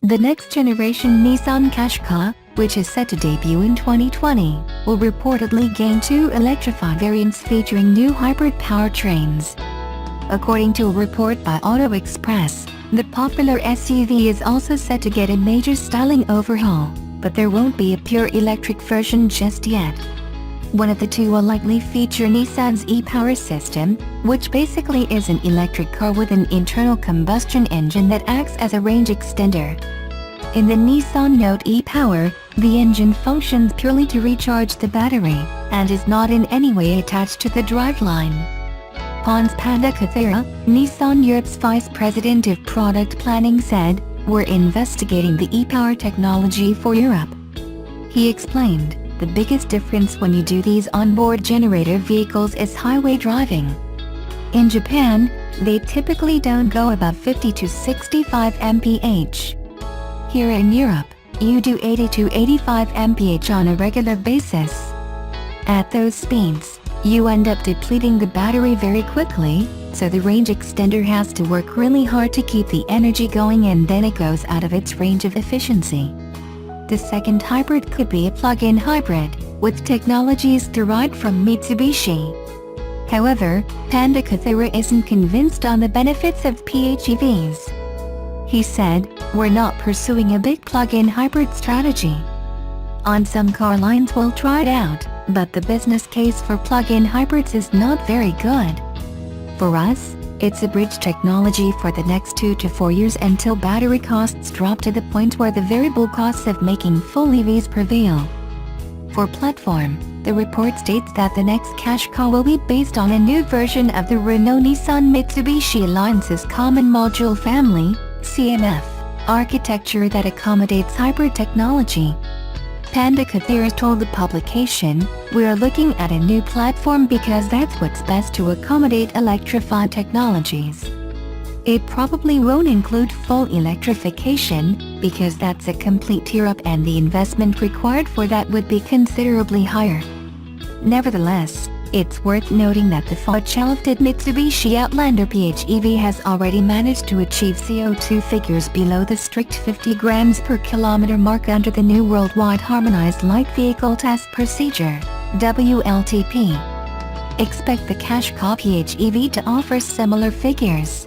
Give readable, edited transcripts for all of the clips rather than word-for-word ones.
The next generation Nissan Qashqai, which is set to debut in 2020, will reportedly gain 2 electrified variants featuring new hybrid powertrains. According to a report by Auto Express, the popular SUV is also set to get a major styling overhaul, but there won't be a pure electric version just yet. One of the two will likely feature Nissan's e-Power system, which basically is an electric car with an internal combustion engine that acts as a range extender. In the Nissan Note e-Power, the engine functions purely to recharge the battery, and is not in any way attached to the driveline. Hans Pandakathira, Nissan Europe's Vice President of Product Planning said, "We're investigating the e-Power technology for Europe." He explained, "The biggest difference when you do these onboard generator vehicles is highway driving. In Japan, they typically don't go above 50 to 65 mph. Here in Europe, you do 80 to 85 mph on a regular basis. At those speeds, you end up depleting the battery very quickly, so the range extender has to work really hard to keep the energy going, and then it goes out of its range of efficiency." The second hybrid could be a plug-in hybrid, with technologies derived from Mitsubishi. However, Pandakathira isn't convinced on the benefits of PHEVs. He said, "We're not pursuing a big plug-in hybrid strategy. On some car lines we'll try it out, but the business case for plug-in hybrids is not very good. For us, it's a bridge technology for the next 2 to 4 years until battery costs drop to the point where the variable costs of making full EVs prevail." For platform, the report states that the next Qashqai will be based on a new version of the Renault-Nissan-Mitsubishi Alliance's Common Module Family (CMF) architecture that accommodates hybrid technology. Pandakathira told the publication, "We are looking at a new platform because that's what's best to accommodate electrified technologies. It probably won't include full electrification, because that's a complete tear-up and the investment required for that would be considerably higher." Nevertheless, it's worth noting that the far-shelved Mitsubishi Outlander PHEV has already managed to achieve CO2 figures below the strict 50 grams per kilometer mark under the new Worldwide Harmonized Light Vehicle Test Procedure (WLTP). Expect the Qashqai PHEV to offer similar figures.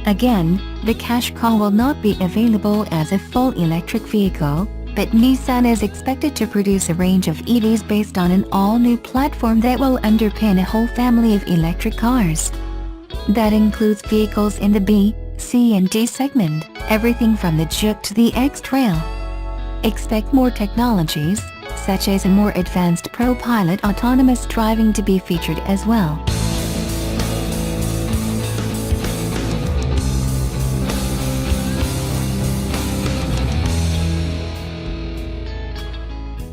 Again, the Qashqai will not be available as a full electric vehicle, but Nissan is expected to produce a range of EVs based on an all-new platform that will underpin a whole family of electric cars. That includes vehicles in the B, C and D segment, everything from the Juke to the X-Trail. Expect more technologies, such as a more advanced ProPilot autonomous driving to be featured as well.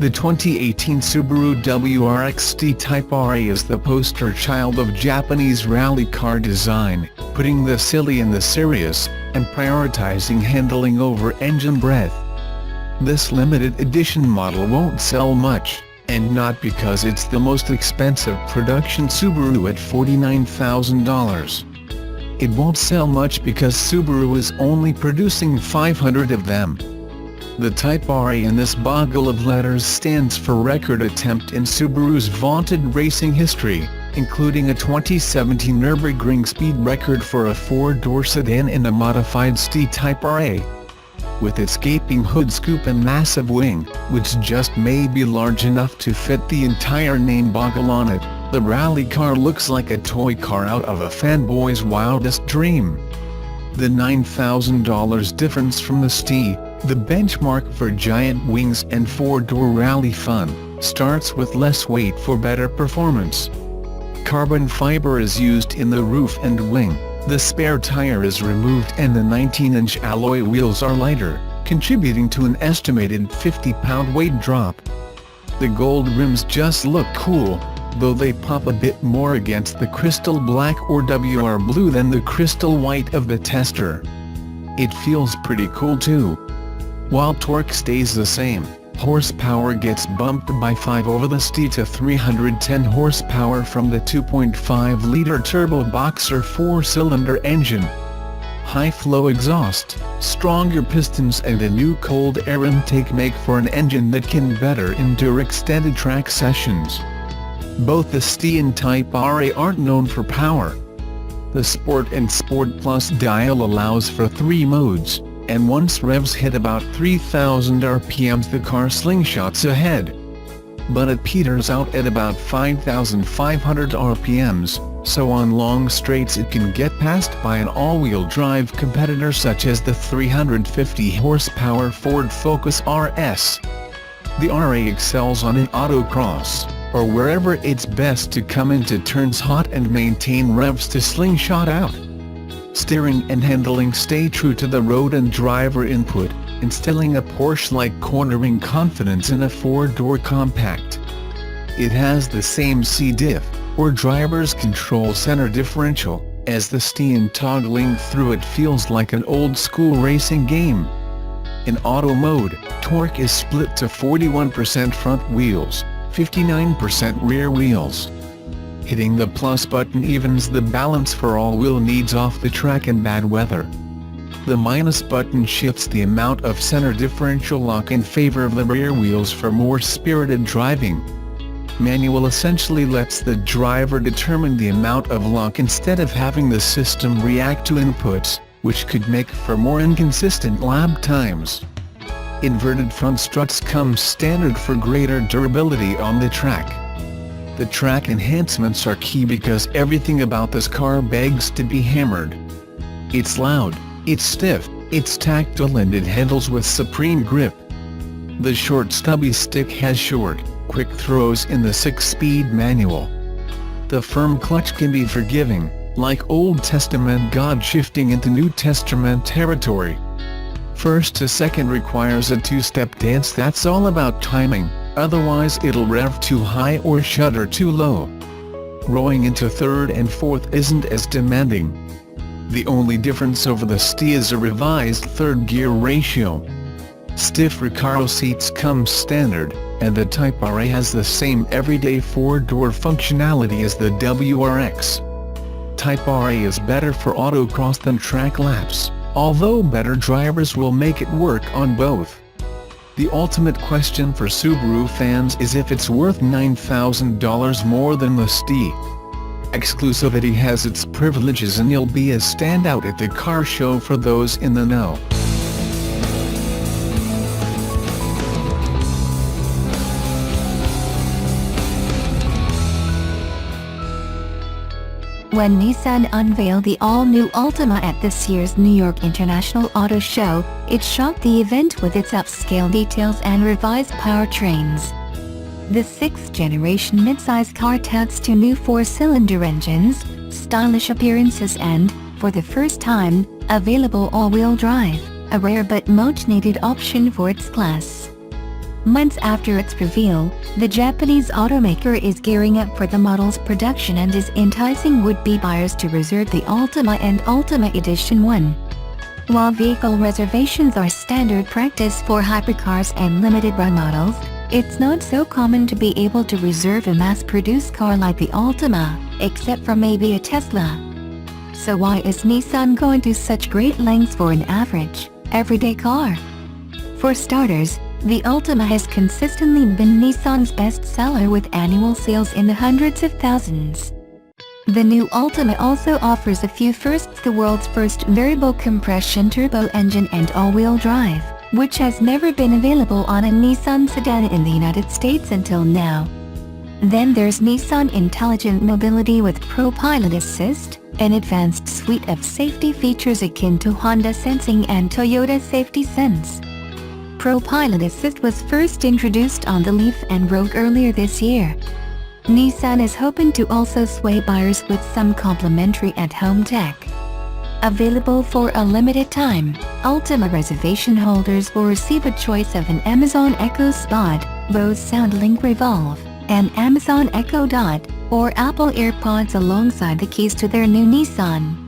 The 2018 Subaru WRX-T Type R is the poster child of Japanese rally car design, putting the silly in the serious, and prioritizing handling over engine breadth. This limited edition model won't sell much, and not because it's the most expensive production Subaru at $49,000. It won't sell much because Subaru is only producing 500 of them. The Type R in this boggle of letters stands for record attempt in Subaru's vaunted racing history, including a 2017 Nürburgring speed record for a 4-door sedan in a modified ST Type R. With its gaping hood scoop and massive wing, which just may be large enough to fit the entire name boggle on it, the rally car looks like a toy car out of a fanboy's wildest dream. The $9,000 difference from the ST, the benchmark for giant wings and 4-door rally fun, starts with less weight for better performance. Carbon fiber is used in the roof and wing, the spare tire is removed and the 19-inch alloy wheels are lighter, contributing to an estimated 50-pound weight drop. The gold rims just look cool, though they pop a bit more against the crystal black or WR blue than the crystal white of the tester. It feels pretty cool too. While torque stays the same, horsepower gets bumped by 5 over the ST to 310 horsepower from the 2.5-liter turbo boxer 4-cylinder engine. High-flow exhaust, stronger pistons and a new cold air intake make for an engine that can better endure extended track sessions. Both the ST and Type RA aren't known for power. The Sport and Sport Plus dial allows for 3 modes, and once revs hit about 3,000 RPMs the car slingshots ahead. But it peters out at about 5,500 RPMs, so on long straights it can get passed by an all-wheel drive competitor such as the 350 horsepower Ford Focus RS. The RA excels on an autocross, or wherever it's best to come into turns hot and maintain revs to slingshot out. Steering and handling stay true to the road and driver input, instilling a Porsche-like cornering confidence in a 4-door compact. It has the same C-diff, or driver's control center differential, as the ST, and toggling through it feels like an old-school racing game. In auto mode, torque is split to 41% front wheels, 59% rear wheels. Hitting the plus button evens the balance for all-wheel needs off the track and bad weather. The minus button shifts the amount of center differential lock in favor of the rear wheels for more spirited driving. Manual essentially lets the driver determine the amount of lock instead of having the system react to inputs, which could make for more inconsistent lap times. Inverted front struts come standard for greater durability on the track. The track enhancements are key because everything about this car begs to be hammered. It's loud, it's stiff, it's tactile, and it handles with supreme grip. The short stubby stick has short, quick throws in the 6-speed manual. The firm clutch can be forgiving, like Old Testament God shifting into New Testament territory. First to second requires a 2-step dance that's all about timing, otherwise it'll rev too high or shudder too low. Rowing into third and fourth isn't as demanding. The only difference over the ST is a revised third gear ratio. Stiff Recaro seats come standard, and the Type RA has the same everyday 4-door functionality as the WRX. Type RA is better for autocross than track laps, although better drivers will make it work on both. The ultimate question for Subaru fans is if it's worth $9,000 more than the ST. Exclusivity has its privileges, and you'll be a standout at the car show for those in the know. When Nissan unveiled the all-new Altima at this year's New York International Auto Show, it shocked the event with its upscale details and revised powertrains. The 6th-generation midsize car touts 2 new 4-cylinder engines, stylish appearances and, for the first time, available all-wheel drive, a rare but much-needed option for its class. Months after its reveal, the Japanese automaker is gearing up for the model's production and is enticing would-be buyers to reserve the Altima and Altima Edition 1. While vehicle reservations are standard practice for hypercars and limited-run models, it's not so common to be able to reserve a mass-produced car like the Altima, except for maybe a Tesla. So why is Nissan going to such great lengths for an average, everyday car? For starters, the Altima has consistently been Nissan's best seller with annual sales in the hundreds of thousands. The new Altima also offers a few firsts: the world's first variable compression turbo engine and all-wheel drive, which has never been available on a Nissan sedan in the United States until now. Then there's Nissan Intelligent Mobility with ProPilot Assist, an advanced suite of safety features akin to Honda Sensing and Toyota Safety Sense. ProPilot Assist was first introduced on the Leaf and Rogue earlier this year. Nissan is hoping to also sway buyers with some complimentary at-home tech. Available for a limited time, Altima reservation holders will receive a choice of an Amazon Echo Spot, Bose SoundLink Revolve, and Amazon Echo Dot, or Apple AirPods alongside the keys to their new Nissan.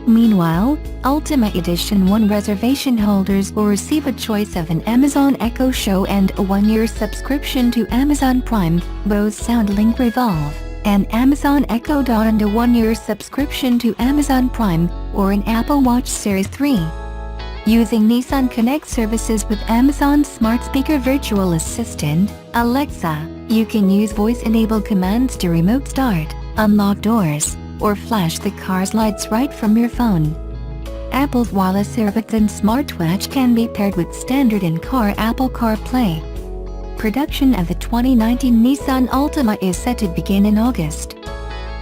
Meanwhile, Altima Edition 1 reservation holders will receive a choice of an Amazon Echo Show and a 1-year subscription to Amazon Prime, Bose SoundLink Revolve, an Amazon Echo Dot and a 1-year subscription to Amazon Prime, or an Apple Watch Series 3. Using Nissan Connect services with Amazon's smart speaker virtual assistant, Alexa, you can use voice-enabled commands to remote start, unlock doors, or flash the car's lights right from your phone. Apple's wireless earbuds and smartwatch can be paired with standard in-car Apple CarPlay. Production of the 2019 Nissan Altima is set to begin in August.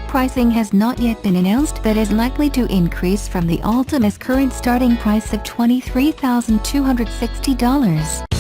Pricing has not yet been announced but is likely to increase from the Altima's current starting price of $23,260.